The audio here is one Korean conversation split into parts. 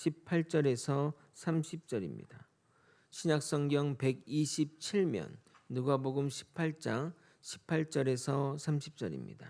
18절에서 30절입니다. 신약성경 127면 누가복음 18장 18절에서 30절입니다.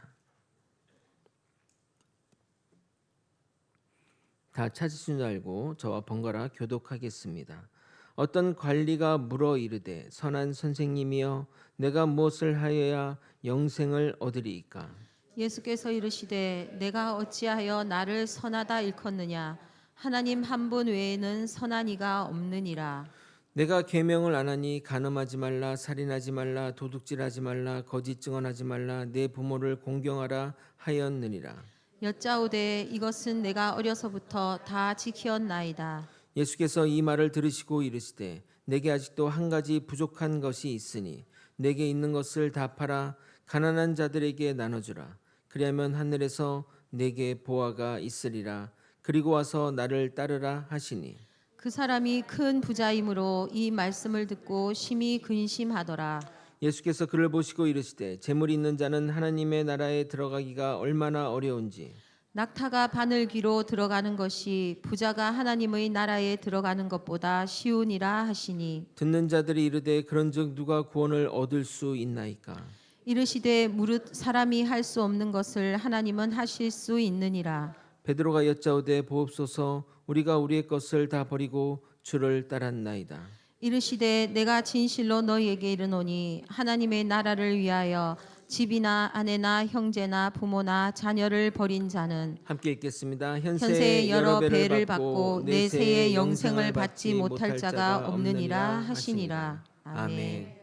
다 찾으신 줄 알고 저와 번갈아 교독하겠습니다. 어떤 관리가 물어 이르되 선한 선생님이여 내가 무엇을 하여야 영생을 얻으리이까? 예수께서 이르시되 내가 어찌하여 나를 선하다 일컫느냐 하나님 한 분 외에는 선한 이가 없느니라. 내가 계명을 안 하니 간음하지 말라, 살인하지 말라, 도둑질하지 말라, 거짓 증언하지 말라, 내 부모를 공경하라 하였느니라. 여짜오되 이것은 내가 어려서부터 다 지키었나이다. 예수께서 이 말을 들으시고 이르시되 내게 아직도 한 가지 부족한 것이 있으니 내게 있는 것을 다 팔아 가난한 자들에게 나눠주라. 그리하면 하늘에서 내게 보화가 있으리라. 그리고 와서 나를 따르라 하시니 그 사람이 큰 부자이므로 이 말씀을 듣고 심히 근심하더라. 예수께서 그를 보시고 이르시되 재물이 있는 자는 하나님의 나라에 들어가기가 얼마나 어려운지 낙타가 바늘귀로 들어가는 것이 부자가 하나님의 나라에 들어가는 것보다 쉬우니라 하시니 듣는 자들이 이르되 그런즉 누가 구원을 얻을 수 있나이까? 이르시되 무릇 사람이 할 수 없는 것을 하나님은 하실 수 있느니라. 베드로가 여짜오되 보옵소서 우리가 우리의 것을 다 버리고 주를 따랐나이다. 이르시되 내가 진실로 너희에게 이르노니 하나님의 나라를 위하여 집이나 아내나 형제나 부모나 자녀를 버린 자는 함께 읽겠습니다. 현세 여러 배를 받고 내세의 영생을 받지 못할 자가 없느니라 하시니라. 아멘.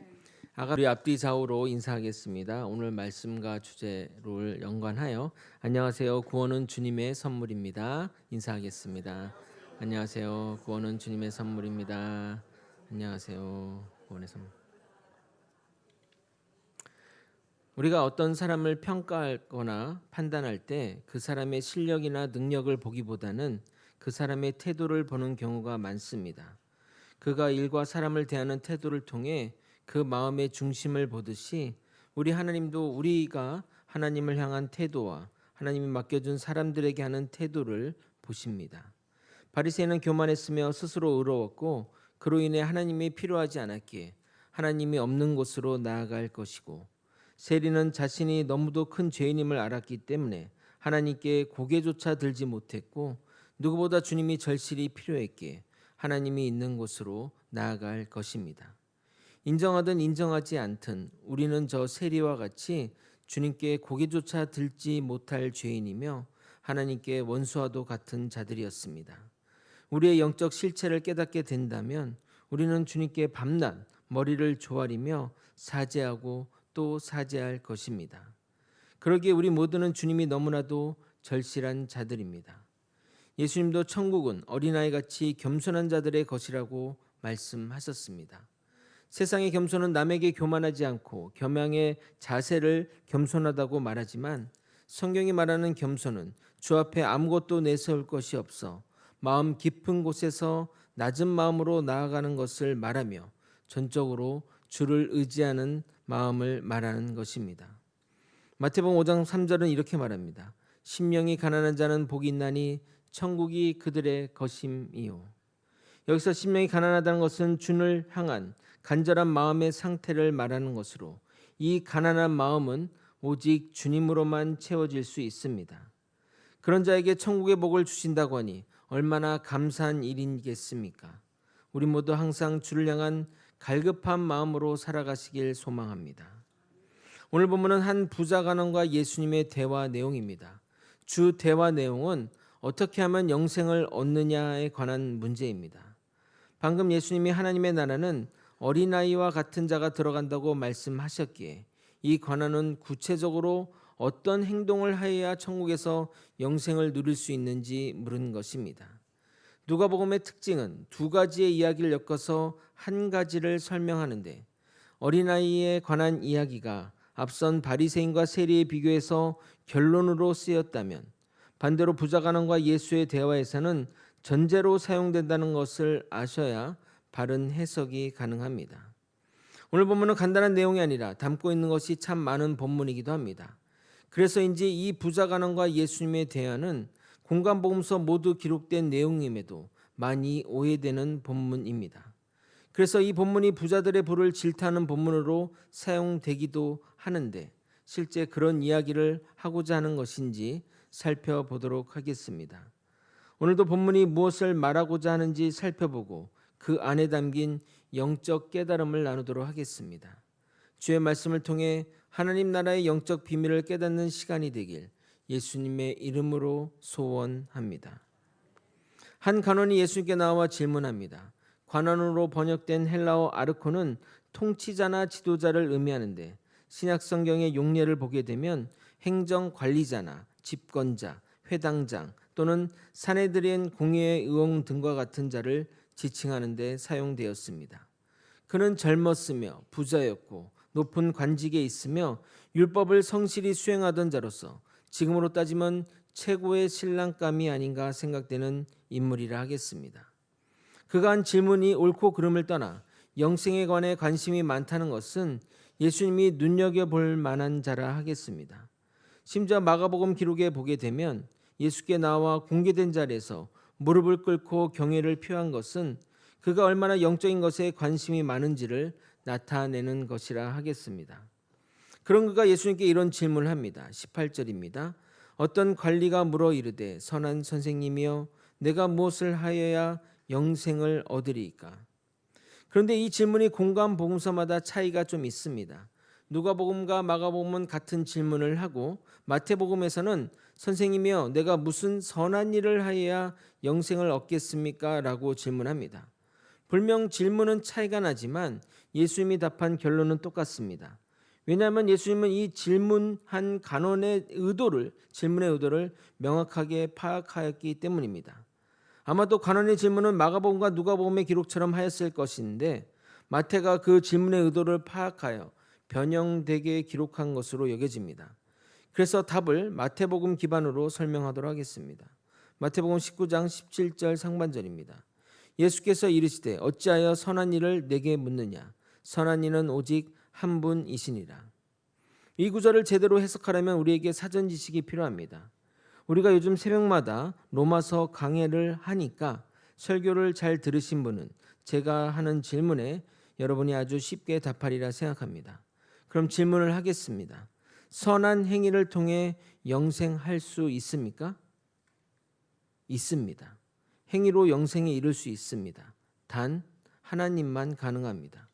우리 앞뒤 좌우로 인사하겠습니다. 오늘 말씀과 주제를 연관하여 안녕하세요. 구원은 주님의 선물입니다. 인사하겠습니다. 안녕하세요. 구원은 주님의 선물입니다. 안녕하세요. 구원의 선물. 우리가 어떤 사람을 평가하거나 판단할 때 그 사람의 실력이나 능력을 보기보다는 그 사람의 태도를 보는 경우가 많습니다. 그가 일과 사람을 대하는 태도를 통해 그 마음의 중심을 보듯이 우리 하나님도 우리가 하나님을 향한 태도와 하나님이 맡겨준 사람들에게 하는 태도를 보십니다. 바리새인은 교만했으며 스스로 의로웠고 그로 인해 하나님이 필요하지 않았기에 하나님이 없는 곳으로 나아갈 것이고 세리는 자신이 너무도 큰 죄인임을 알았기 때문에 하나님께 고개조차 들지 못했고 누구보다 주님이 절실히 필요했기에 하나님이 있는 곳으로 나아갈 것입니다. 인정하든 인정하지 않든 우리는 저 세리와 같이 주님께 고개조차 들지 못할 죄인이며 하나님께 원수와도 같은 자들이었습니다. 우리의 영적 실체를 깨닫게 된다면 우리는 주님께 밤낮 머리를 조아리며 사죄하고 또 사죄할 것입니다. 그러기에 우리 모두는 주님이 너무나도 절실한 자들입니다. 예수님도 천국은 어린아이같이 겸손한 자들의 것이라고 말씀하셨습니다. 세상의 겸손은 남에게 교만하지 않고 겸양의 자세를 겸손하다고 말하지만 성경이 말하는 겸손은 주 앞에 아무것도 내세울 것이 없어 마음 깊은 곳에서 낮은 마음으로 나아가는 것을 말하며 전적으로 주를 의지하는 마음을 말하는 것입니다. 마태복음 5장 3절은 이렇게 말합니다. 심령이 가난한 자는 복이 있나니 천국이 그들의 것임이요. 여기서 심령이 가난하다는 것은 주를 향한 간절한 마음의 상태를 말하는 것으로 이 가난한 마음은 오직 주님으로만 채워질 수 있습니다. 그런 자에게 천국의 복을 주신다고 하니 얼마나 감사한 일이겠습니까? 우리 모두 항상 주를 향한 갈급한 마음으로 살아가시길 소망합니다. 오늘 본문은 한 부자 간원과 예수님의 대화 내용입니다. 주 대화 내용은 어떻게 하면 영생을 얻느냐에 관한 문제입니다. 방금 예수님이 하나님의 나라는 어린아이와 같은 자가 들어간다고 말씀하셨기에 이 관원은 구체적으로 어떤 행동을 하여야 천국에서 영생을 누릴 수 있는지 물은 것입니다. 누가복음의 특징은 두 가지의 이야기를 엮어서 한 가지를 설명하는데 어린아이에 관한 이야기가 앞선 바리새인과 세리에 비교해서 결론으로 쓰였다면 반대로 부자 간원과 예수의 대화에서는 전제로 사용된다는 것을 아셔야 바른 해석이 가능합니다. 오늘 본문은 간단한 내용이 아니라 담고 있는 것이 참 많은 본문이기도 합니다. 그래서인지 이 부자 간원과 예수님의 대화는 공관복음서 모두 기록된 내용임에도 많이 오해되는 본문입니다. 그래서 이 본문이 부자들의 부를 질타하는 본문으로 사용되기도 하는데 실제 그런 이야기를 하고자 하는 것인지 살펴보도록 하겠습니다. 오늘도 본문이 무엇을 말하고자 하는지 살펴보고 그 안에 담긴 영적 깨달음을 나누도록 하겠습니다. 주의 말씀을 통해 하나님 나라의 영적 비밀을 깨닫는 시간이 되길 예수님의 이름으로 소원합니다. 한 간원이 예수님께 나와 질문합니다. 관원으로 번역된 헬라어 아르코는 통치자나 지도자를 의미하는데 신약 성경의 용례를 보게 되면 행정 관리자나 집권자, 회당장 또는 사내들인 공의회 의원 등과 같은 자를 지칭하는 데 사용되었습니다. 그는 젊었으며 부자였고 높은 관직에 있으며 율법을 성실히 수행하던 자로서 지금으로 따지면 최고의 신랑감이 아닌가 생각되는 인물이라 하겠습니다. 그가 한 질문이 옳고 그름을 떠나 영생에 관해 관심이 많다는 것은 예수님이 눈여겨볼 만한 자라 하겠습니다. 심지어 마가복음 기록에 보게 되면 예수께 나와 공개된 자리에서 무릎을 꿇고 경외를 표한 것은 그가 얼마나 영적인 것에 관심이 많은지를 나타내는 것이라 하겠습니다. 그런 그가 예수님께 이런 질문을 합니다. 18절입니다. 어떤 관리가 물어 이르되 선한 선생님이여 내가 무엇을 하여야 영생을 얻으리이까? 그런데 이 질문이 공관복음서마다 차이가 좀 있습니다. 누가복음과 마가복음은 같은 질문을 하고 마태복음에서는 선생님이여 내가 무슨 선한 일을 하여야 영생을 얻겠습니까? 라고 질문합니다. 분명 질문은 차이가 나지만 예수님이 답한 결론은 똑같습니다. 왜냐하면 예수님은 이 질문한 간원의 질문의 의도를 명확하게 파악하였기 때문입니다. 아마도 간원의 질문은 마가복음과 누가복음의 기록처럼 하였을 것인데 마태가 그 질문의 의도를 파악하여 변형되게 기록한 것으로 여겨집니다. 그래서 답을 마태복음 기반으로 설명하도록 하겠습니다. 마태복음 19장 17절 상반절입니다. 예수께서 이르시되 어찌하여 선한 일을 내게 묻느냐? 선한 이는 오직 한 분이시니라. 이 구절을 제대로 해석하려면 우리에게 사전 지식이 필요합니다. 우리가 요즘 새벽마다 로마서 강해를 하니까 설교를 잘 들으신 분은 제가 하는 질문에 여러분이 아주 쉽게 답하리라 생각합니다. 그럼 질문을 하겠습니다. 선한 행위를 통해 영생할 수 있습니까? 있습니다. 행위로 영생에 이를 수 있습니다. 단 하나님만 가능합니다.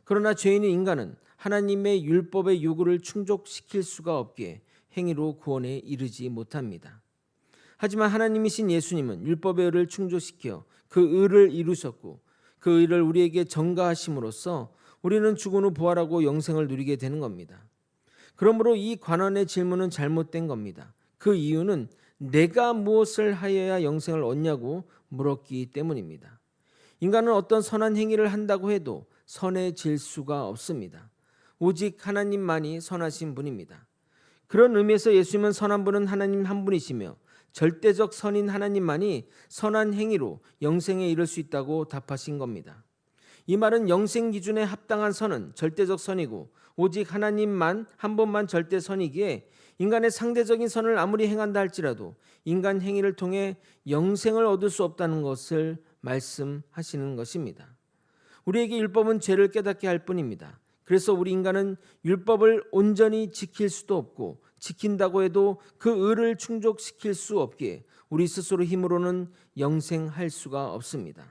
그러나 죄인인 인간은 하나님의 율법의 요구를 충족시킬 수가 없기에 행위로 구원에 이르지 못합니다. 하지만 하나님이신 예수님은 율법의 의를 충족시켜 그 의를 이루셨고 그 의를 우리에게 전가하심으로써 우리는 죽은 후 부활하고 영생을 누리게 되는 겁니다. 그러므로 이 관원의 질문은 잘못된 겁니다. 그 이유는 내가 무엇을 하여야 영생을 얻냐고 물었기 때문입니다. 인간은 어떤 선한 행위를 한다고 해도 선해질 수가 없습니다. 오직 하나님만이 선하신 분입니다. 그런 의미에서 예수님은 선한 분은 하나님 한 분이시며 절대적 선인 하나님만이 선한 행위로 영생에 이를 수 있다고 답하신 겁니다. 이 말은 영생 기준에 합당한 선은 절대적 선이고 오직 하나님만 한 분만 절대 선이기에 인간의 상대적인 선을 아무리 행한다 할지라도 인간 행위를 통해 영생을 얻을 수 없다는 것을 말씀하시는 것입니다. 우리에게 율법은 죄를 깨닫게 할 뿐입니다. 그래서 우리 인간은 율법을 온전히 지킬 수도 없고 지킨다고 해도 그 의를 충족시킬 수 없기에 우리 스스로 힘으로는 영생할 수가 없습니다.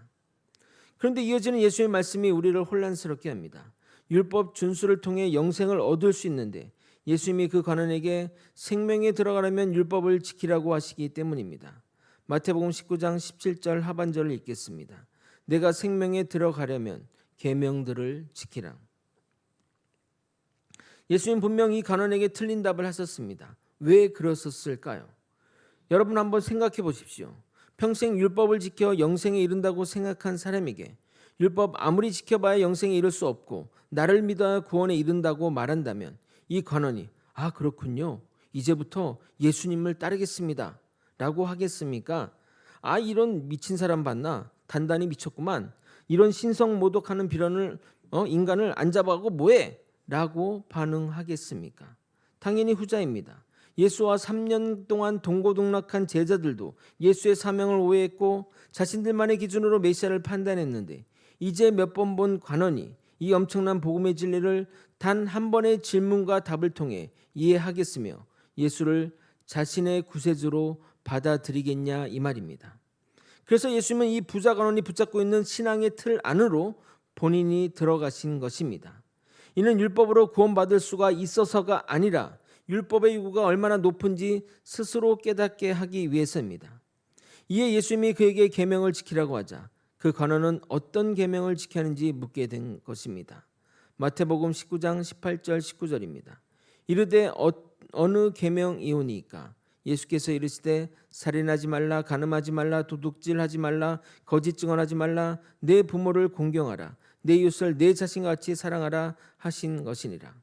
그런데 이어지는 예수의 말씀이 우리를 혼란스럽게 합니다. 율법 준수를 통해 영생을 얻을 수 있는데 예수님이 그 관원에게 생명에 들어가려면 율법을 지키라고 하시기 때문입니다. 마태복음 19장 17절 하반절을 읽겠습니다. 내가 생명에 들어가려면 계명들을 지키라. 예수님 분명히 간원에게 틀린 답을 하셨습니다. 왜 그러셨을까요? 여러분 한번 생각해 보십시오. 평생 율법을 지켜 영생에 이른다고 생각한 사람에게 율법 아무리 지켜봐야 영생에 이를 수 없고 나를 믿어야 구원에 이른다고 말한다면 이 관원이 그렇군요. 이제부터 예수님을 따르겠습니다. 라고 하겠습니까? 이런 미친 사람 봤나? 단단히 미쳤구만. 이런 신성모독하는 비련을 인간을 안 잡아가고 뭐해? 라고 반응하겠습니까? 당연히 후자입니다. 예수와 3년 동안 동고동락한 제자들도 예수의 사명을 오해했고 자신들만의 기준으로 메시아를 판단했는데, 이제 몇 번 본 관원이 이 엄청난 복음의 진리를 단 한 번의 질문과 답을 통해 이해하겠으며 예수를 자신의 구세주로 받아들이겠냐 이 말입니다. 그래서 예수님은 이 부자 관원이 붙잡고 있는 신앙의 틀 안으로 본인이 들어가신 것입니다. 이는 율법으로 구원받을 수가 있어서가 아니라 율법의 요구가 얼마나 높은지 스스로 깨닫게 하기 위해서입니다. 이에 예수님이 그에게 계명을 지키라고 하자 그 관원은 어떤 계명을 지켜야 하는지 묻게 된 것입니다. 마태복음 19장 18절 19절입니다. 이르되 어느 계명이오니까? 예수께서 이르시되 살인하지 말라, 간음하지 말라, 도둑질하지 말라, 거짓 증언하지 말라, 내 부모를 공경하라, 내 이웃을 내 자신과 같이 사랑하라 하신 것이니라.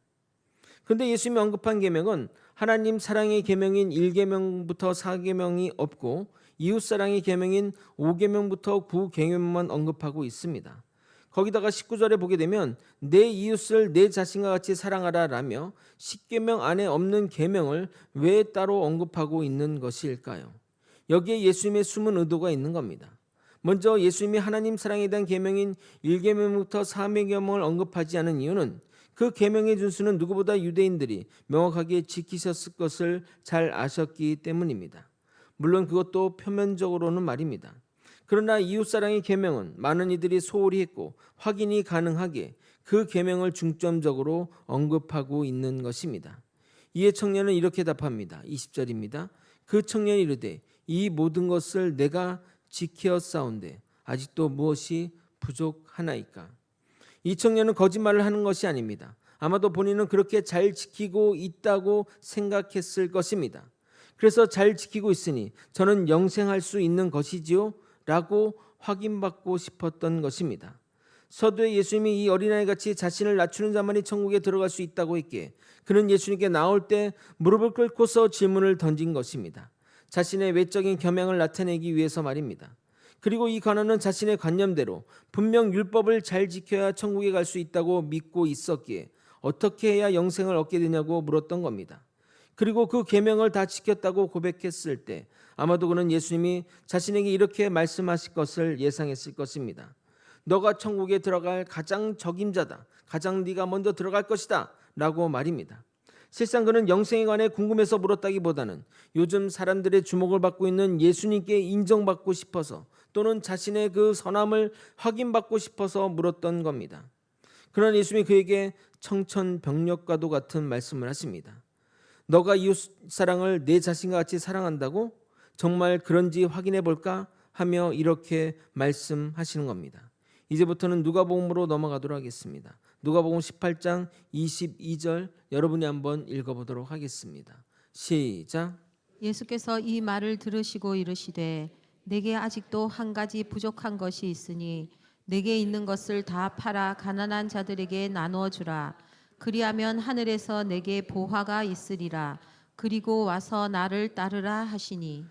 그런데 예수님이 언급한 계명은 하나님 사랑의 계명인 1계명부터 4계명이 없고 이웃사랑의 계명인 5계명부터 9계명만 언급하고 있습니다. 거기다가 19절에 보게 되면 내 이웃을 내 자신과 같이 사랑하라 라며 10계명 안에 없는 계명을 왜 따로 언급하고 있는 것일까요? 여기에 예수님의 숨은 의도가 있는 겁니다. 먼저 예수님이 하나님 사랑에 대한 계명인 1계명부터 4계명을 언급하지 않은 이유는 그 계명의 준수는 누구보다 유대인들이 명확하게 지키셨을 것을 잘 아셨기 때문입니다. 물론 그것도 표면적으로는 말입니다. 그러나 이웃사랑의 계명은 많은 이들이 소홀히 했고 확인이 가능하게 그 계명을 중점적으로 언급하고 있는 것입니다. 이에 청년은 이렇게 답합니다. 20절입니다. 그 청년이 이르되 이 모든 것을 내가 지켰사온데 아직도 무엇이 부족하나이까? 이 청년은 거짓말을 하는 것이 아닙니다. 아마도 본인은 그렇게 잘 지키고 있다고 생각했을 것입니다. 그래서 잘 지키고 있으니 저는 영생할 수 있는 것이지요? 라고 확인받고 싶었던 것입니다. 서두에 예수님이 이 어린아이같이 자신을 낮추는 자만이 천국에 들어갈 수 있다고 했기에 그는 예수님께 나올 때 무릎을 꿇고서 질문을 던진 것입니다. 자신의 외적인 겸양을 나타내기 위해서 말입니다. 그리고 이 관원은 자신의 관념대로 분명 율법을 잘 지켜야 천국에 갈 수 있다고 믿고 있었기에 어떻게 해야 영생을 얻게 되냐고 물었던 겁니다. 그리고 그 계명을 다 지켰다고 고백했을 때 아마도 그는 예수님이 자신에게 이렇게 말씀하실 것을 예상했을 것입니다. 너가 천국에 들어갈 가장 적임자다. 가장 네가 먼저 들어갈 것이다. 라고 말입니다. 실상 그는 영생에 관해 궁금해서 물었다기보다는 요즘 사람들의 주목을 받고 있는 예수님께 인정받고 싶어서 또는 자신의 그 선함을 확인받고 싶어서 물었던 겁니다. 그러나 예수님이 그에게 청천벽력과도 같은 말씀을 하십니다. 너가 이웃 사랑을 내 자신과 같이 사랑한다고? 정말 그런지 확인해 볼까? 하며 이렇게 말씀하시는 겁니다. 이제부터는 누가복음으로 넘어가도록 하겠습니다. 누가복음 18장 22절 여러분이 한번 읽어보도록 하겠습니다. 시작. 예수께서 이 말을 들으시고 이르시되 내게 아직도 한 가지 부족한 것이 있으니 내게 있는 것을 다 팔아 가난한 자들에게 나누어 주라. 그리하면 하늘에서 내게 보화가 있으리라. 그리고 와서 나를 따르라 하시니.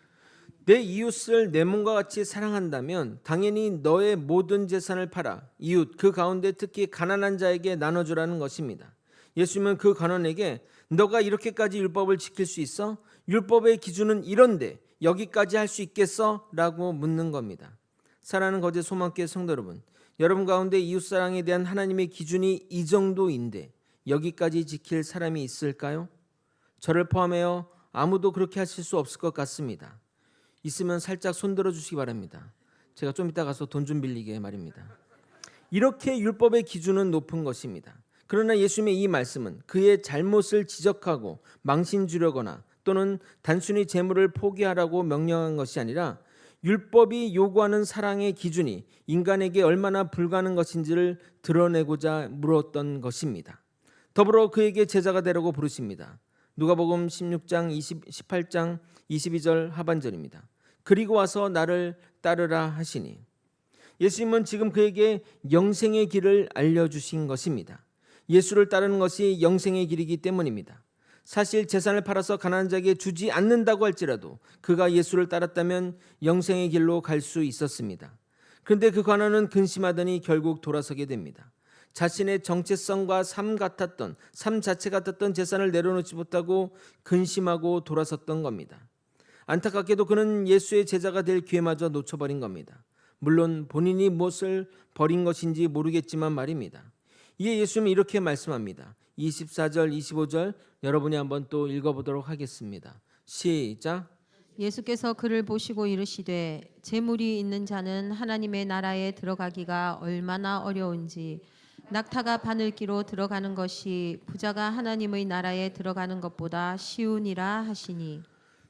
내 이웃을 내 몸과 같이 사랑한다면 당연히 너의 모든 재산을 팔아 이웃 그 가운데 특히 가난한 자에게 나눠주라는 것입니다. 예수님은 그 관원에게 너가 이렇게까지 율법을 지킬 수 있어? 율법의 기준은 이런데 여기까지 할 수 있겠어? 라고 묻는 겁니다. 사랑하는 거제 소망교회 성도 여러분, 여러분 가운데 이웃사랑에 대한 하나님의 기준이 이 정도인데 여기까지 지킬 사람이 있을까요? 저를 포함하여 아무도 그렇게 하실 수 없을 것 같습니다. 있으면 살짝 손들어 주시기 바랍니다. 제가 좀 이따 가서 돈 좀 빌리게 말입니다. 이렇게 율법의 기준은 높은 것입니다. 그러나 예수님의 이 말씀은 그의 잘못을 지적하고 망신 주려거나 또는 단순히 재물을 포기하라고 명령한 것이 아니라 율법이 요구하는 사랑의 기준이 인간에게 얼마나 불가능한 것인지를 드러내고자 물었던 것입니다. 더불어 그에게 제자가 되라고 부르십니다. 누가복음 16장 18장 22절 하반절입니다. 그리고 와서 나를 따르라 하시니. 예수님은 지금 그에게 영생의 길을 알려주신 것입니다. 예수를 따르는 것이 영생의 길이기 때문입니다. 사실 재산을 팔아서 가난한 자에게 주지 않는다고 할지라도 그가 예수를 따랐다면 영생의 길로 갈 수 있었습니다. 그런데 그 관원은 근심하더니 결국 돌아서게 됩니다. 자신의 정체성과 삶 자체 같았던 재산을 내려놓지 못하고 근심하고 돌아섰던 겁니다. 안타깝게도 그는 예수의 제자가 될 기회마저 놓쳐버린 겁니다. 물론 본인이 무엇을 버린 것인지 모르겠지만 말입니다. 이에 예수님은 이렇게 말씀합니다. 24절, 25절 여러분이 한번 또 읽어보도록 하겠습니다. 시작. 예수께서 그를 보시고 이르시되 재물이 있는 자는 하나님의 나라에 들어가기가 얼마나 어려운지 낙타가 바늘기로 들어가는 것이 부자가 하나님의 나라에 들어가는 것보다 쉬우니라 하시니.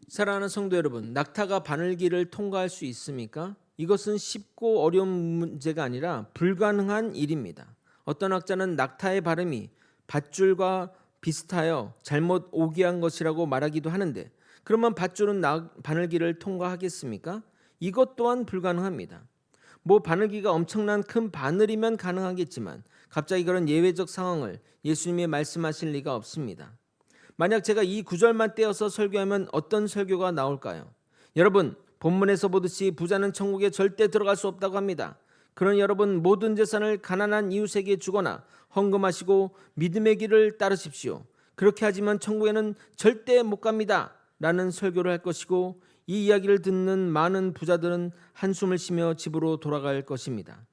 사랑하는 성도 여러분, 낙타가 바늘길을 통과할 수 있습니까? 이것은 쉽고 어려운 문제가 아니라 불가능한 일입니다. 어떤 학자는 낙타의 발음이 밧줄과 비슷하여 잘못 오기한 것이라고 말하기도 하는데, 그러면 밧줄은 바늘길을 통과하겠습니까? 이것 또한 불가능합니다. 바늘기가 엄청난 큰 바늘이면 가능하겠지만 갑자기 그런 예외적 상황을 예수님이 말씀하실 리가 없습니다. 만약 제가 이 구절만 떼어서 설교하면 어떤 설교가 나올까요? 여러분, 본문에서 보듯이 부자는 천국에 절대 들어갈 수 없다고 합니다. 그러니 여러분, 모든 재산을 가난한 이웃에게 주거나 헌금하시고 믿음의 길을 따르십시오. 그렇게 하지만 천국에는 절대 못 갑니다 라는 설교를 할 것이고, 이 이야기를 듣는 많은 부자들은 한숨을 쉬며 집으로 돌아갈 것입니다.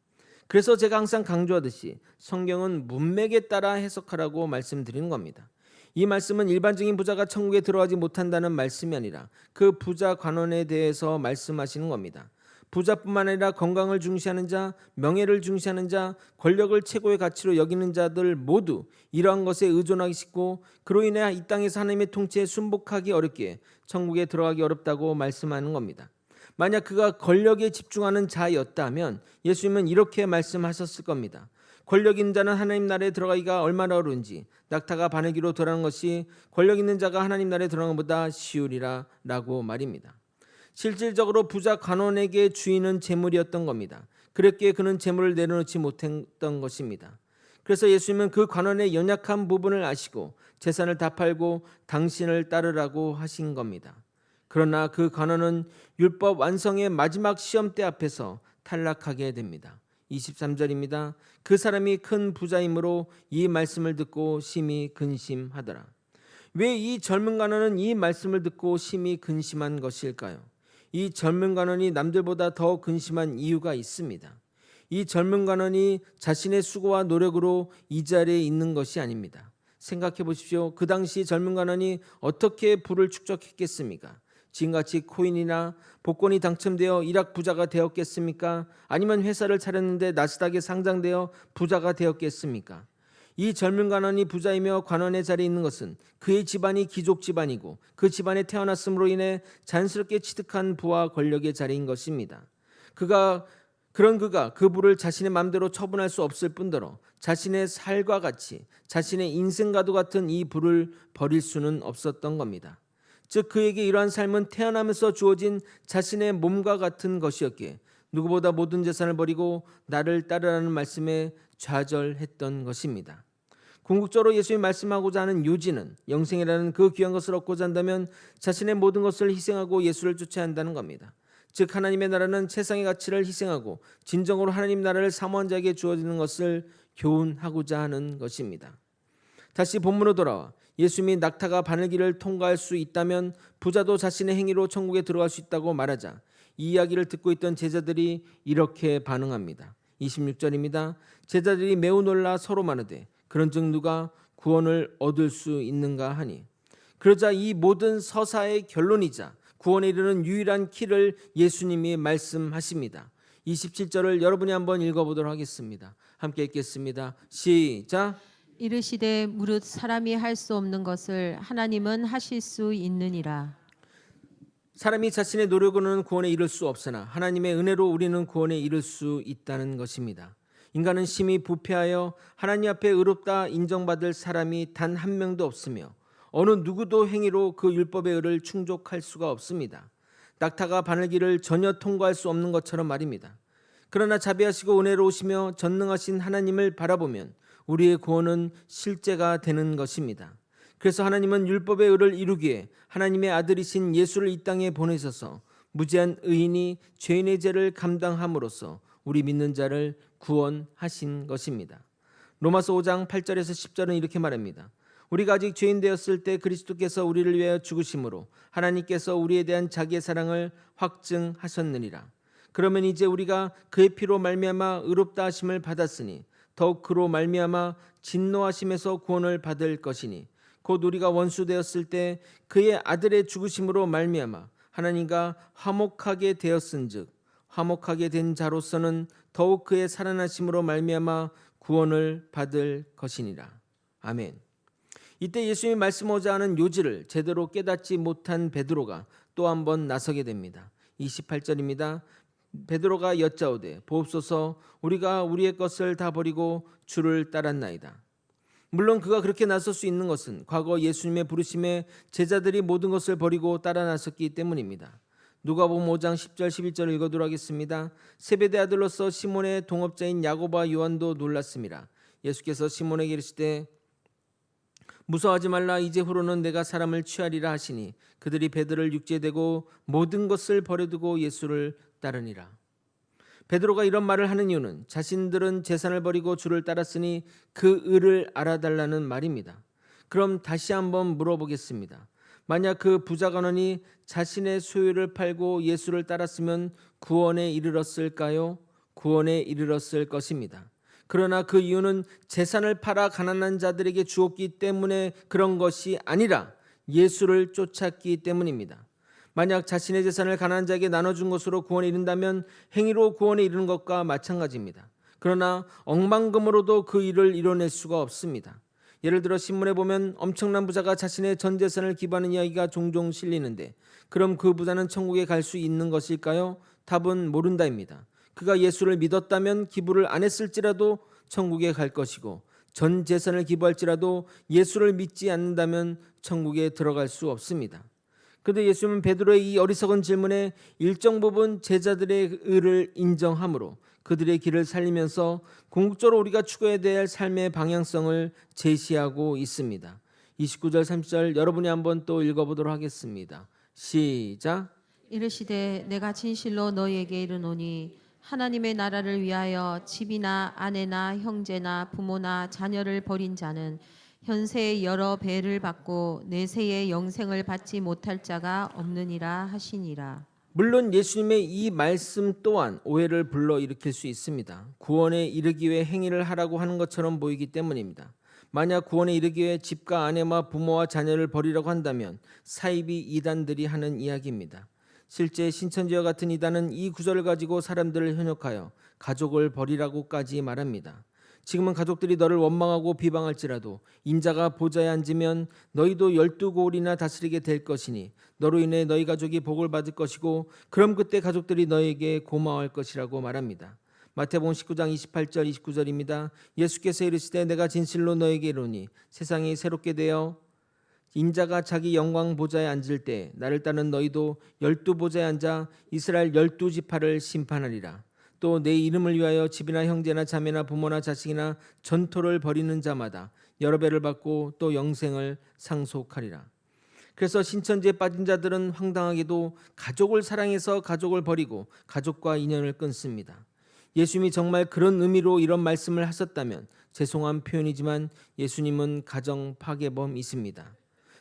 그래서 제가 항상 강조하듯이 성경은 문맥에 따라 해석하라고 말씀드리는 겁니다. 이 말씀은 일반적인 부자가 천국에 들어가지 못한다는 말씀이 아니라 그 부자 관원에 대해서 말씀하시는 겁니다. 부자뿐만 아니라 건강을 중시하는 자, 명예를 중시하는 자, 권력을 최고의 가치로 여기는 자들 모두 이러한 것에 의존하기 쉽고, 그로 인해 이 땅에서 하나님의 통치에 순복하기 어렵기에 천국에 들어가기 어렵다고 말씀하는 겁니다. 만약 그가 권력에 집중하는 자였다면 예수님은 이렇게 말씀하셨을 겁니다. 권력 있는 자는 하나님 나라에 들어가기가 얼마나 어려운지 낙타가 바늘기로 들어가는 것이 권력 있는 자가 하나님 나라에 들어가는 것보다 쉬우리라 라고 말입니다. 실질적으로 부자 관원에게 주인은 재물이었던 겁니다. 그랬기에 그는 재물을 내려놓지 못했던 것입니다. 그래서 예수님은 그 관원의 연약한 부분을 아시고 재산을 다 팔고 당신을 따르라고 하신 겁니다. 그러나 그 관원은 율법 완성의 마지막 시험대 앞에서 탈락하게 됩니다. 23절입니다. 그 사람이 큰 부자이므로 이 말씀을 듣고 심히 근심하더라. 왜 이 젊은 관원은 이 말씀을 듣고 심히 근심한 것일까요? 이 젊은 관원이 남들보다 더 근심한 이유가 있습니다. 이 젊은 관원이 자신의 수고와 노력으로 이 자리에 있는 것이 아닙니다. 생각해 보십시오. 그 당시 젊은 관원이 어떻게 부를 축적했겠습니까? 지금같이 코인이나 복권이 당첨되어 일약 부자가 되었겠습니까? 아니면 회사를 차렸는데 나스닥에 상장되어 부자가 되었겠습니까? 이 젊은 관원이 부자이며 관원의 자리에 있는 것은 그의 집안이 귀족 집안이고 그 집안에 태어났음으로 인해 자연스럽게 취득한 부와 권력의 자리인 것입니다. 그가 그 부를 자신의 마음대로 처분할 수 없을 뿐더러 자신의 살과 같이 자신의 인생과도 같은 이 부를 버릴 수는 없었던 겁니다. 즉 그에게 이러한 삶은 태어나면서 주어진 자신의 몸과 같은 것이었기에 누구보다 모든 재산을 버리고 나를 따르라는 말씀에 좌절했던 것입니다. 궁극적으로 예수님이 말씀하고자 하는 요지는 영생이라는 그 귀한 것을 얻고자 한다면 자신의 모든 것을 희생하고 예수를 쫓아야 한다는 겁니다. 즉 하나님의 나라는 세상의 가치를 희생하고 진정으로 하나님 나라를 사모한 자에게 주어지는 것을 교훈하고자 하는 것입니다. 다시 본문으로 돌아와 예수님이 낙타가 바늘길을 통과할 수 있다면 부자도 자신의 행위로 천국에 들어갈 수 있다고 말하자 이 이야기를 듣고 있던 제자들이 이렇게 반응합니다. 26절입니다. 제자들이 매우 놀라 서로 말하되 그런즉 누가 구원을 얻을 수 있는가 하니. 그러자 이 모든 서사의 결론이자 구원에 이르는 유일한 키를 예수님이 말씀하십니다. 27절을 여러분이 한번 읽어보도록 하겠습니다. 함께 읽겠습니다. 시작. 이르시되 무릇 사람이 할 수 없는 것을 하나님은 하실 수 있느니라. 사람이 자신의 노력으로는 구원에 이를 수 없으나 하나님의 은혜로 우리는 구원에 이를 수 있다는 것입니다. 인간은 심히 부패하여 하나님 앞에 의롭다 인정받을 사람이 단 한 명도 없으며 어느 누구도 행위로 그 율법의 의를 충족할 수가 없습니다. 낙타가 바늘길을 전혀 통과할 수 없는 것처럼 말입니다. 그러나 자비하시고 은혜로우시며 전능하신 하나님을 바라보면 우리의 구원은 실제가 되는 것입니다. 그래서 하나님은 율법의 의를 이루기에 하나님의 아들이신 예수를 이 땅에 보내셔서 무죄한 의인이 죄인의 죄를 감당함으로써 우리 믿는 자를 구원하신 것입니다. 로마서 5장 8절에서 10절은 이렇게 말합니다. 우리가 아직 죄인 되었을 때 그리스도께서 우리를 위하여 죽으심으로 하나님께서 우리에 대한 자기의 사랑을 확증하셨느니라. 그러면 이제 우리가 그의 피로 말미암아 의롭다 하심을 받았으니 더욱 그로 말미암아 진노하심에서 구원을 받을 것이니 곧 우리가 원수 되었을 때 그의 아들의 죽으심으로 말미암아 하나님과 화목하게 되었은즉 화목하게 된 자로서는 더욱 그의 살아나심으로 말미암아 구원을 받을 것이니라. 아멘. 이때 예수님이 말씀하고자 하는 요지를 제대로 깨닫지 못한 베드로가 또 한 번 나서게 됩니다. 28절입니다. 베드로가 여짜오되 보옵소서 우리가 우리의 것을 다 버리고 주를 따랐나이다. 물론 그가 그렇게 나설 수 있는 것은 과거 예수님의 부르심에 제자들이 모든 것을 버리고 따라 나섰기 때문입니다. 누가복음 5장 10절 11절 읽어드리도록 하겠습니다. 세베대 아들로서 시몬의 동업자인 야고보와 요한도 놀랐습니다. 예수께서 시몬에게 이르시되 무서워하지 말라 이제후로는 내가 사람을 취하리라 하시니 그들이 베드로를 육제되고 모든 것을 버려두고 예수를 따르니라. 베드로가 이런 말을 하는 이유는 자신들은 재산을 버리고 주를 따랐으니 그 의를 알아달라는 말입니다. 그럼 다시 한번 물어보겠습니다. 만약 그 부자 간원이 자신의 소유를 팔고 예수를 따랐으면 구원에 이르렀을까요? 구원에 이르렀을 것입니다. 그러나 그 이유는 재산을 팔아 가난한 자들에게 주었기 때문에 그런 것이 아니라 예수를 쫓았기 때문입니다. 만약 자신의 재산을 가난한 자에게 나눠준 것으로 구원에 이른다면 행위로 구원에 이르는 것과 마찬가지입니다. 그러나 억만금으로도 그 일을 이뤄낼 수가 없습니다. 예를 들어 신문에 보면 엄청난 부자가 자신의 전 재산을 기부하는 이야기가 종종 실리는데 그럼 그 부자는 천국에 갈 수 있는 것일까요? 답은 모른다입니다. 그가 예수를 믿었다면 기부를 안 했을지라도 천국에 갈 것이고 전 재산을 기부할지라도 예수를 믿지 않는다면 천국에 들어갈 수 없습니다. 그런데 예수님은 베드로의 이 어리석은 질문에 일정 부분 제자들의 의를 인정하므로 그들의 길을 살리면서 궁극적으로 우리가 추구해야 될 삶의 방향성을 제시하고 있습니다. 29절 30절 여러분이 한번 또 읽어보도록 하겠습니다. 시작. 이르시되 내가 진실로 너희에게 이르노니 하나님의 나라를 위하여 집이나 아내나 형제나 부모나 자녀를 버린 자는 현세의 여러 배를 받고 내세의 영생을 받지 못할 자가 없느니라 하시니라. 물론 예수님의 이 말씀 또한 오해를 불러일으킬 수 있습니다. 구원에 이르기 위해 행위를 하라고 하는 것처럼 보이기 때문입니다. 만약 구원에 이르기 위해 집과 아내와 부모와 자녀를 버리라고 한다면 사이비 이단들이 하는 이야기입니다. 실제 신천지와 같은 이단은 이 구절을 가지고 사람들을 현혹하여 가족을 버리라고까지 말합니다. 지금은 가족들이 너를 원망하고 비방할지라도 인자가 보좌에 앉으면 너희도 12고을이나 다스리게 될 것이니 너로 인해 너희 가족이 복을 받을 것이고 그럼 그때 가족들이 너에게 고마워할 것이라고 말합니다. 마태복음 19장 28절 29절입니다. 예수께서 이르시되 내가 진실로 너에게 이르노니 세상이 새롭게 되어 인자가 자기 영광 보좌에 앉을 때 나를 따르는 너희도 12보좌에 앉아 이스라엘 12지파를 심판하리라. 또 내 이름을 위하여 집이나 형제나 자매나 부모나 자식이나 전토를 벌이는 자마다 여러 배를 받고 또 영생을 상속하리라. 그래서 신천지에 빠진 자들은 황당하게도 가족을 사랑해서 가족을 버리고 가족과 인연을 끊습니다. 예수님이 정말 그런 의미로 이런 말씀을 하셨다면 죄송한 표현이지만 예수님은 가정 파괴범이십니다.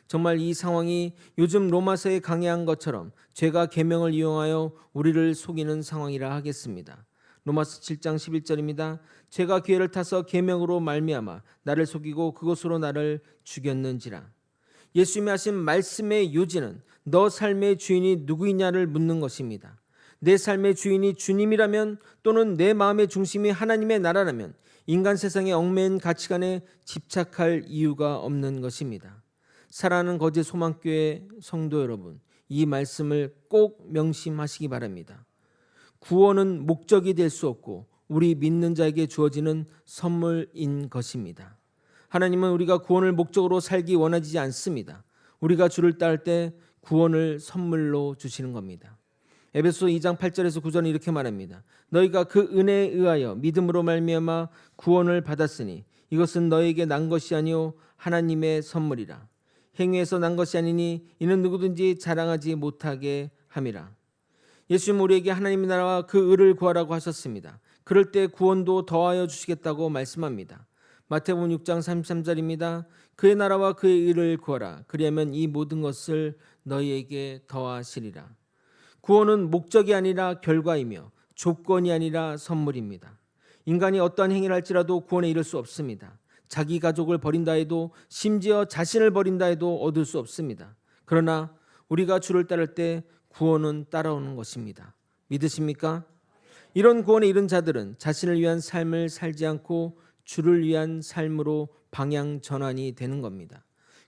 정말 이 상황이 요즘 로마서에 강해한 것처럼 죄가 계명을 이용하여 우리를 속이는 상황이라 하겠습니다. 로마서 7장 11절입니다. 죄가 기회를 타서 계명으로 말미암아 나를 속이고 그것으로 나를 죽였는지라. 예수님이 하신 말씀의 요지는 너 삶의 주인이 누구이냐를 묻는 것입니다. 내 삶의 주인이 주님이라면 또는 내 마음의 중심이 하나님의 나라라면 인간 세상의 얽매인 가치관에 집착할 이유가 없는 것입니다. 사랑하는 거제 소망교회 성도 여러분, 이 말씀을 꼭 명심하시기 바랍니다. 구원은 목적이 될 수 없고 우리 믿는 자에게 주어지는 선물인 것입니다. 하나님은 우리가 구원을 목적으로 살기 원하지 않습니다. 우리가 주를 따를 때 구원을 선물로 주시는 겁니다. 에베소 2장 8절에서 9절은 이렇게 말합니다. 너희가 그 은혜에 의하여 믿음으로 말미암아 구원을 받았으니 이것은 너희에게 난 것이 아니요 하나님의 선물이라. 행위에서 난 것이 아니니 이는 누구든지 자랑하지 못하게 함이라. 예수님 우리에게 하나님의 나라와 그 의를 구하라고 하셨습니다. 그럴 때 구원도 더하여 주시겠다고 말씀합니다. 마태복음 6장 33절입니다. 그의 나라와 그의 의를 구하라. 그리하면 이 모든 것을 너희에게 더하시리라. 구원은 목적이 아니라 결과이며 조건이 아니라 선물입니다. 인간이 어떠한 행위를 할지라도 구원에 이를 수 없습니다. 자기 가족을 버린다 해도, 심지어 자신을 버린다 해도 얻을 수 없습니다. 그러나 우리가 주를 따를 때 구원은 따라오는 것입니다. 믿으십니까? 이런 구원에 이른 자들은 자신을 위한 삶을 살지 않고 주를 위한 삶으로 방향 전환이 되는 겁니다.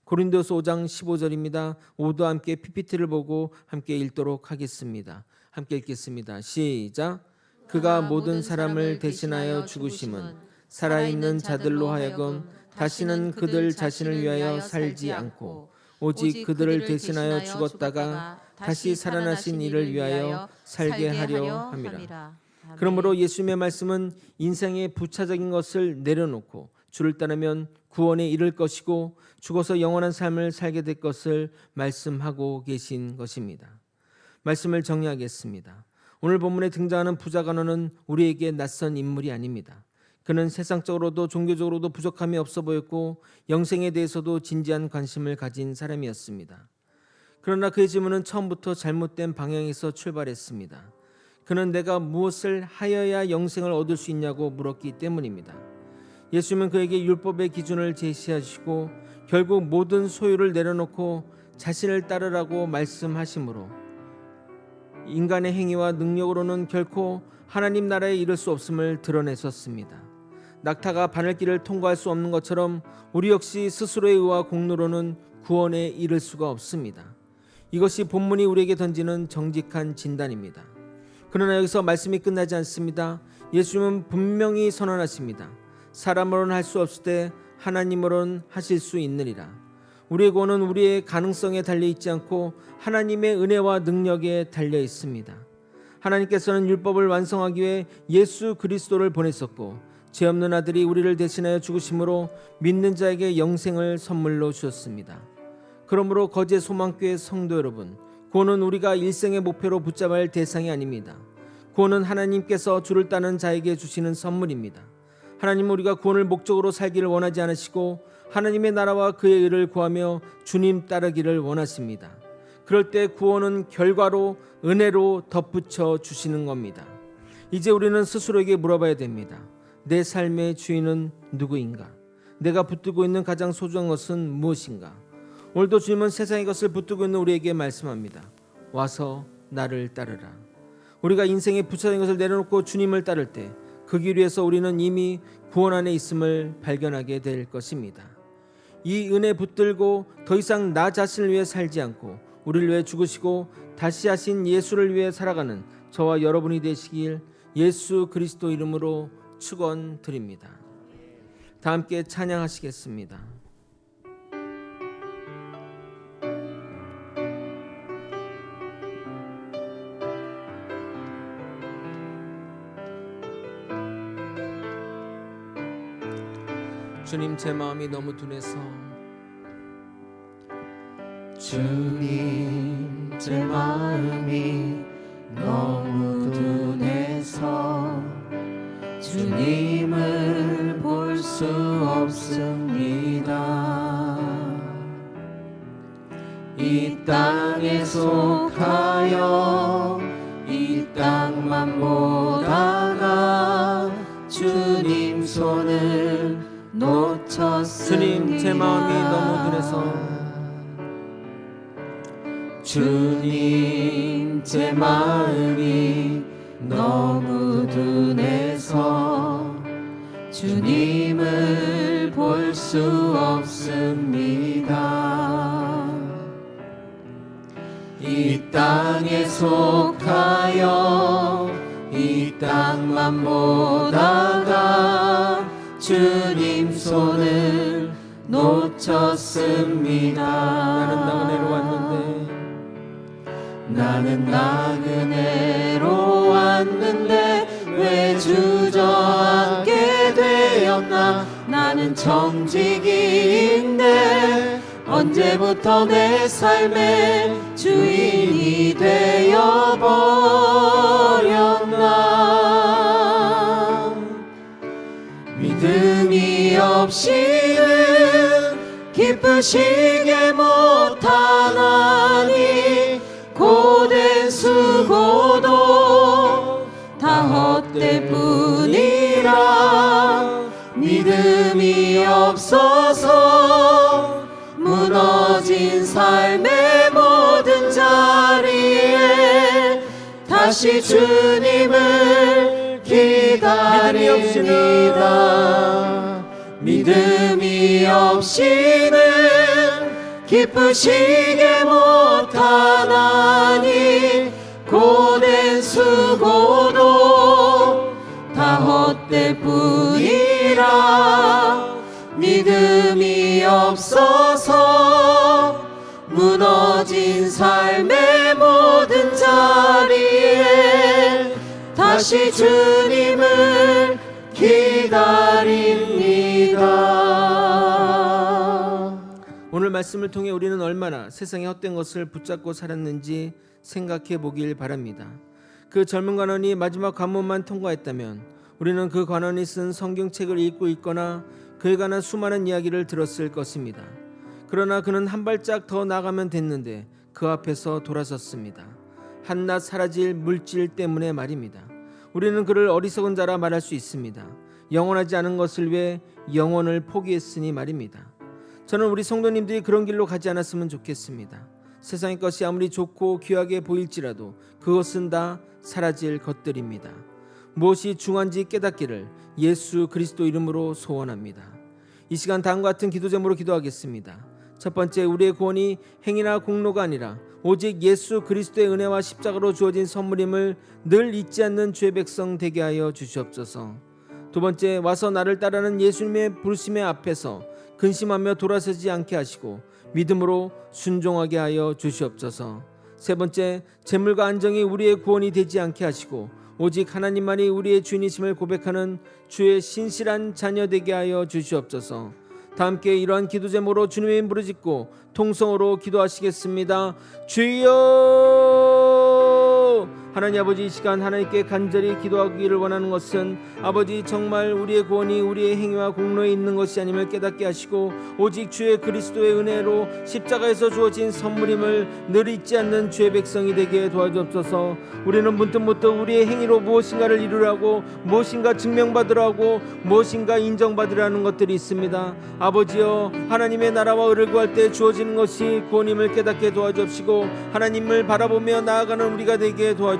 고린도서 5장 15절입니다. 모두 함께 PPT를 보고 함께 읽도록 하겠습니다. 함께 읽겠습니다. 시작. 그가 모든 사람을 대신하여 죽으심은 살아있는 자들로 하여금 다시는 그들 자신을 위하여 살지 않고 오직 그들을 대신하여 죽었다가 다시 살아나신 이를 위하여 살게 하려 함이라. 그러므로 예수님의 말씀은 인생의 부차적인 것을 내려놓고 주를 따르면 구원에 이를 것이고 죽어서 영원한 삶을 살게 될 것을 말씀하고 계신 것입니다. 말씀을 정리하겠습니다. 오늘 본문에 등장하는 부자 간호는 우리에게 낯선 인물이 아닙니다. 그는 세상적으로도 종교적으로도 부족함이 없어 보였고 영생에 대해서도 진지한 관심을 가진 사람이었습니다. 그러나 그의 질문은 처음부터 잘못된 방향에서 출발했습니다. 그는 내가 무엇을 하여야 영생을 얻을 수 있냐고 물었기 때문입니다. 예수님은 그에게 율법의 기준을 제시하시고 결국 모든 소유를 내려놓고 자신을 따르라고 말씀하시므로 인간의 행위와 능력으로는 결코 하나님 나라에 이를 수 없음을 드러내셨습니다. 낙타가 바늘길을 통과할 수 없는 것처럼 우리 역시 스스로의 의와 공로로는 구원에 이를 수가 없습니다. 이것이 본문이 우리에게 던지는 정직한 진단입니다. 그러나 여기서 말씀이 끝나지 않습니다. 예수님은 분명히 선언하십니다. 사람으로는 할 수 없을 때 하나님으로는 하실 수 있느니라. 우리의 구원은 우리의 가능성에 달려 있지 않고 하나님의 은혜와 능력에 달려 있습니다. 하나님께서는 율법을 완성하기 위해 예수 그리스도를 보내셨고 죄 없는 아들이 우리를 대신하여 죽으심으로 믿는 자에게 영생을 선물로 주셨습니다. 그러므로 거제 소망교회 성도 여러분, 구원은 우리가 일생의 목표로 붙잡아야 할 대상이 아닙니다. 구원은 하나님께서 주를 따르는 자에게 주시는 선물입니다. 하나님은 우리가 구원을 목적으로 살기를 원하지 않으시고 하나님의 나라와 그의 의를 구하며 주님 따르기를 원하십니다. 그럴 때 구원은 결과로 은혜로 덧붙여 주시는 겁니다. 이제 우리는 스스로에게 물어봐야 됩니다. 내 삶의 주인은 누구인가? 내가 붙들고 있는 가장 소중한 것은 무엇인가? 오늘도 주님은 세상의 것을 붙들고 있는 우리에게 말씀합니다. 와서 나를 따르라. 우리가 인생의 부차적인 것을 내려놓고 주님을 따를 때 그 길 위에서 우리는 이미 구원 안에 있음을 발견하게 될 것입니다. 이 은혜 붙들고 더 이상 나 자신을 위해 살지 않고 우리를 위해 죽으시고 다시 하신 예수를 위해 살아가는 저와 여러분이 되시길 예수 그리스도 이름으로 축원드립니다. 다 함께 찬양하시겠습니다. 주님, 제 마음이 너무 둔해서 주님, 제 마음이 너무 둔해서 주님을 볼 수 없습니다. 이 땅에 속하여 이 땅만 보다가 주님 손을 놓쳤습니다. 주님, 제 마음이 너무 둔해서 주님, 제 마음이 너무 둔해서 주님을 볼 수 없습니다. 이 땅에 속하여 이 땅만 보다가 주님 손을 놓쳤습니다. 나는 나그네로 왔는데 나는 나그네로 왔는데 왜 주저앉게 되었나. 나는 정직인데 언제부터 내 삶의 주인이 되어버렸나. 믿음이 믿음이 없이는 기쁘시게 못하나니 고된 수고도 다 헛될 뿐이라. 믿음이 없어서 무너진 삶의 모든 자리에 다시 주님을 기다립니다. 믿음이 없이는 기쁘시게 못하나니 고된 수고도 다 헛될 뿐이라. 믿음이 없어서 무너진 삶의 모든 자리에 다시 주님을 기다립니다. 오늘 말씀을 통해 우리는 얼마나 세상의 헛된 것을 붙잡고 살았는지 생각해 보길 바랍니다. 그 젊은 관원이 마지막 관문만 통과했다면 우리는 그 관원이 쓴 성경책을 읽고 있거나 그에 관한 수많은 이야기를 들었을 것입니다. 그러나 그는 한 발짝 더 나가면 됐는데 그 앞에서 돌아섰습니다. 한낱 사라질 물질 때문에 말입니다. 우리는 그를 어리석은 자라 말할 수 있습니다. 영원하지 않은 것을 위해 영혼을 포기했으니 말입니다. 저는 우리 성도님들이 그런 길로 가지 않았으면 좋겠습니다. 세상의 것이 아무리 좋고 귀하게 보일지라도 그것은 다 사라질 것들입니다. 무엇이 중요한지 깨닫기를 예수 그리스도 이름으로 소원합니다. 이 시간 다음과 같은 기도 제목으로 기도하겠습니다. 첫 번째, 우리의 구원이 행위나 공로가 아니라 오직 예수 그리스도의 은혜와 십자가로 주어진 선물임을 늘 잊지 않는 주의 백성 되게 하여 주시옵소서. 두 번째, 와서 나를 따르는 예수님의 부르심의 앞에서 근심하며 돌아서지 않게 하시고 믿음으로 순종하게 하여 주시옵소서. 세 번째, 재물과 안정이 우리의 구원이 되지 않게 하시고 오직 하나님만이 우리의 주인이심을 고백하는 주의 신실한 자녀 되게 하여 주시옵소서. 다 함께 이러한 기도 제목으로 주님의 이름 부르짖고 통성으로 기도하시겠습니다. 주여! 하나님 아버지, 이 시간 하나님께 간절히 기도하기를 원하는 것은 아버지 정말 우리의 구원이 우리의 행위와 공로에 있는 것이 아님을 깨닫게 하시고 오직 주의 그리스도의 은혜로 십자가에서 주어진 선물임을 늘 잊지 않는 주의 백성이 되게 도와주옵소서. 우리는 문득 우리의 행위로 무엇인가를 이루라고 무엇인가 증명받으라고 무엇인가 인정받으라는 것들이 있습니다. 아버지여, 하나님의 나라와 의를 구할 때 주어지는 것이 구원임을 깨닫게 도와주옵시고 하나님을 바라보며 나아가는 우리가 되게 도와주옵소서.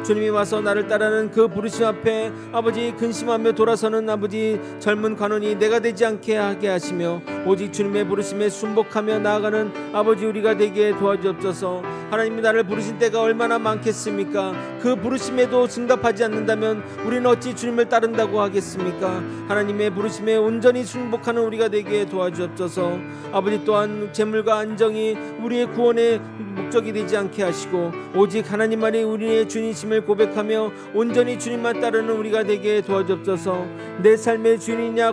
주님이 와서 나를 따르는 그 부르심 앞에 아버지 근심하며 돌아서는 아버지 젊은 관원이 내가 되지 않게 하게 하시며 오직 주님의 부르심에 순복하며 나아가는 아버지 우리가 되게 도와주옵소서. 하나님이 나를 부르신 때가 얼마나 많겠습니까? 그 부르심에도 응답하지 않는다면 우리는 어찌 주님을 따른다고 하겠습니까? 하나님의 부르심에 온전히 순복하는 우리가 되게 도와주옵소서. 아버지 또한 재물과 안정이 우리의 구원의 목적이 되지 않게 하시고 오직 하나님만이 우리의 주님이심을 고백하며 온전히 주님만 따르는 우리가 되게 도와주옵소서. 내 삶의 주인이냐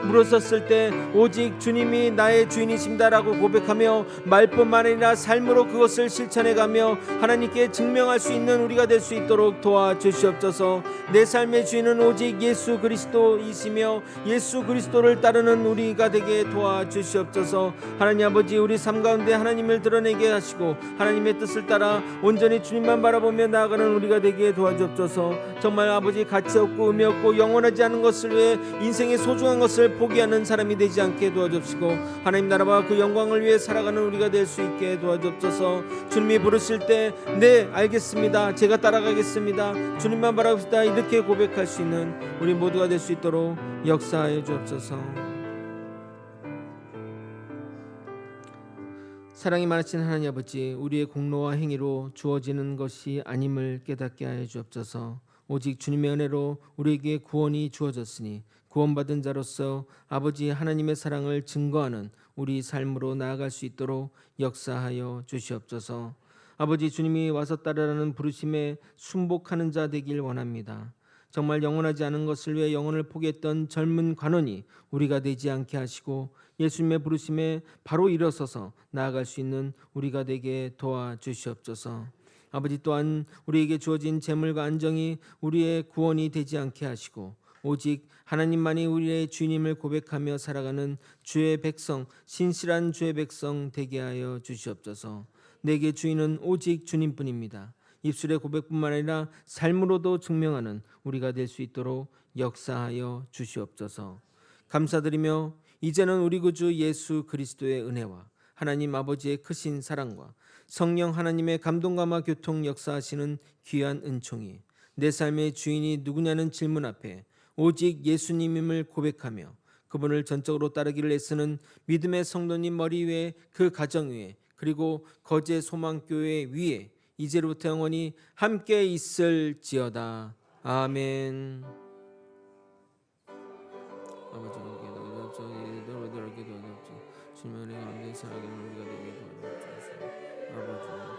물었었을 때 오직 주님이 나의 주인이십니다라고 고백하며 말뿐만 아니라 삶으로 그것을 실천해가며 하나님께 증명할 수 있는 우리가 될 수 있도록 도와주시옵소서. 내 삶의 주인은 오직 예수 그리스도이시며 예수 그리스도를 따르는 우리가 되게 도와주시옵소서. 하나님 아버지, 우리 삶 가운데 하나님을 드러내게 하시고 하나님의 뜻을 따라 온전히 주님만 바라보며 나아가는 우리가 되게 도와주옵소서. 정말 아버지 가치 없고 의미 없고 영원하지 않은 것을 위해 인생의 소중한 것을 포기하는 사람이 되지 않게 도와주옵시고 하나님 나라와 그 영광을 위해 살아가는 우리가 될 수 있게 도와주옵소서. 주님이 부르실 때 네 알겠습니다, 제가 따라가겠습니다, 주님만 바라봅시다 이렇게 고백할 수 있는 우리 모두가 될 수 있도록 역사하여 주옵소서. 사랑이 많으신 하나님 아버지, 우리의 공로와 행위로 주어지는 것이 아님을 깨닫게 하여 주옵소서. 오직 주님의 은혜로 우리에게 구원이 주어졌으니 구원받은 자로서 아버지 하나님의 사랑을 증거하는 우리 삶으로 나아갈 수 있도록 역사하여 주시옵소서. 아버지, 주님이 와서 따르라는 부르심에 순복하는 자 되길 원합니다. 정말 영원하지 않은 것을 위해 영혼을 포기했던 젊은 관원이 우리가 되지 않게 하시고 예수님의 부르심에 바로 일어서서 나아갈 수 있는 우리가 되게 도와주시옵소서. 아버지 또한 우리에게 주어진 재물과 안정이 우리의 구원이 되지 않게 하시고 오직 하나님만이 우리의 주님을 고백하며 살아가는 주의 백성, 신실한 주의 백성 되게 하여 주시옵소서. 내게 주인은 오직 주님뿐입니다. 입술의 고백뿐만 아니라 삶으로도 증명하는 우리가 될 수 있도록 역사하여 주시옵소서. 감사드리며 이제는 우리 구주 예수 그리스도의 은혜와 하나님 아버지의 크신 사랑과 성령 하나님의 감동감화 교통 역사하시는 귀한 은총이 내 삶의 주인이 누구냐는 질문 앞에 오직 예수님임을 고백하며 그분을 전적으로 따르기를 애쓰는 믿음의 성도님 머리 위에, 그 가정 위에, 그리고 거제 소망교회 위에 이제로부터 영원히 함께 있을지어다. 아멘. 아버지 주님의 은혜 가운데 살아가는 우리가 되게 도와주옵소서. 아버지